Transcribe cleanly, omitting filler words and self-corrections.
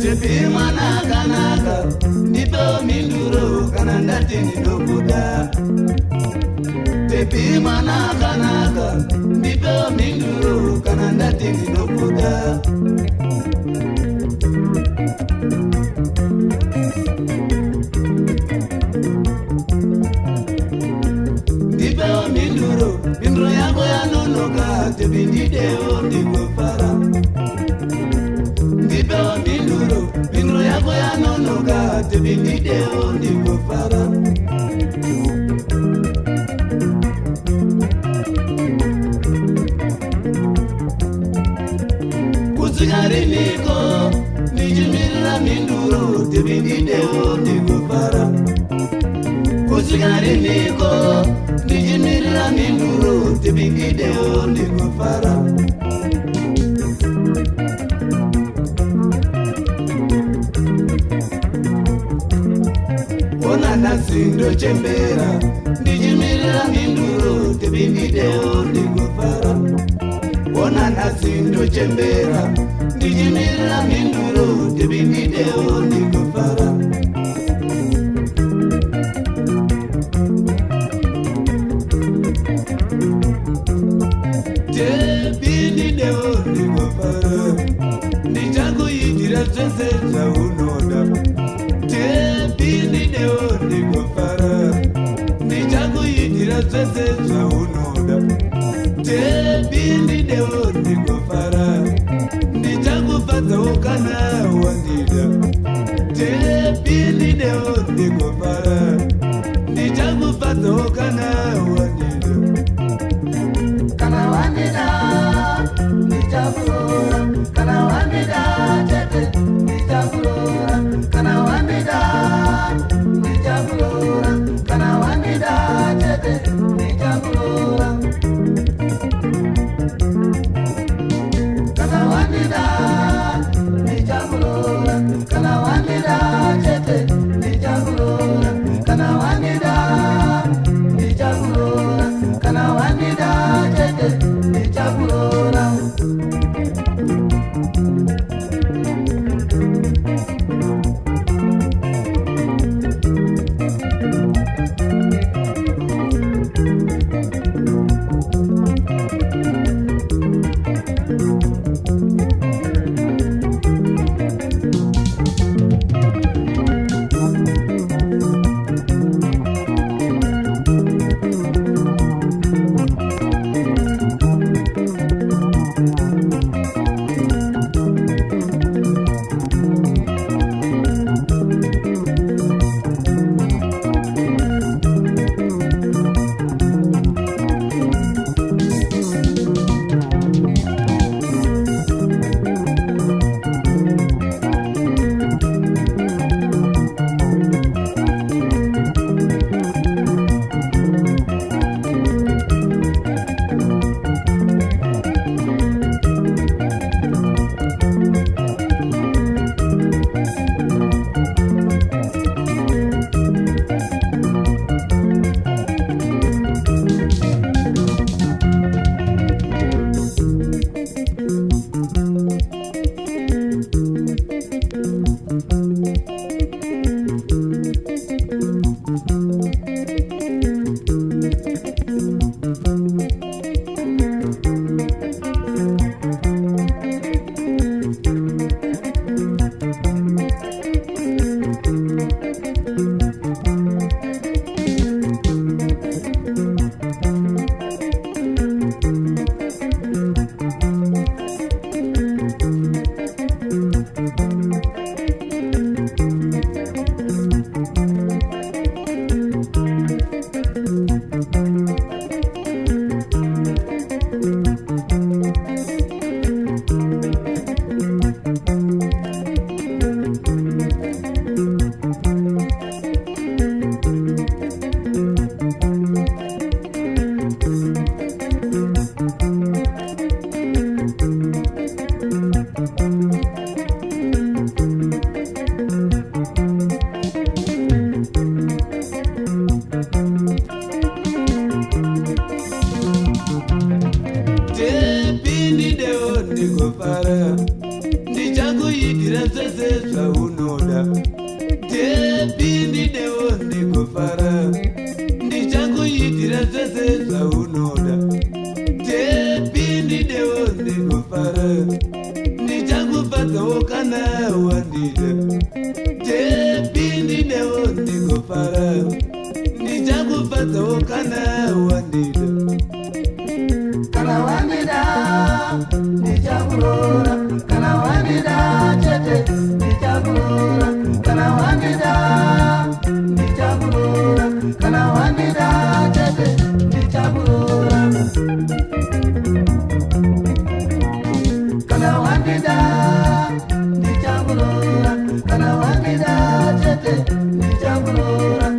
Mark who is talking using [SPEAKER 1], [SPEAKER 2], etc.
[SPEAKER 1] Tepimanaka, Nito Minduro, Kanandati Nidobuda. Tepimanaka, Nito Minduro, Kanandati Nidobuda. Nito Minduro, Indro Yako Yanonoka, Tepindideo Nigofara. Nito Minduro, Indro Yako Yanonoka, Tepindideo Nigofara. Kutsigariniko, Nijimira Minduro, Tepindideo Nigofara. Kutsigariniko, Nijimira Minduro, Tepindideo Nigofara. Nasindo chembera, Nijimira Minduro, Tepindideo Nigofara. Ona nasindo chembera, Nijimira Minduro, Tepindideo Nigofara. Tepindideo Nigofara, Nijango yidira zeze za unoda. Tepindideo Nigofara, Nijango yidira zeze za unoda. Tepindideo Nigofara, Nijango fata ukana wandida. Tepindideo Nigofara, Nijango fata ukana wandida. Kana wandida, Nijagura, kana wandida, Tete, Nijagura, kana wandida, Nijagura, kana wandida, Tete, Nijagura. Kana wandida, Nijagura, kana wandida, Tete, Nijagura, kana wandida, Nijagura, kana wandida, Tete, Nijagura.
[SPEAKER 2] zvese zvaunoda. Tepi ndidewo ndikufara, ndichakuitira zvese zvaunoda. Tepi ndidewo ndikufara, ndichakufadzawo kana wandida. Tepi ndidewo ndikufara, ndichakufadzawo kana wandida.
[SPEAKER 1] Kana wandida ndichakurora, kana wandida chete ndichakurora, kana wandida ndichakurora, kana wandida chete ndichakurora, kana wandida ndichakurora, kana wandida chete ndichakurora.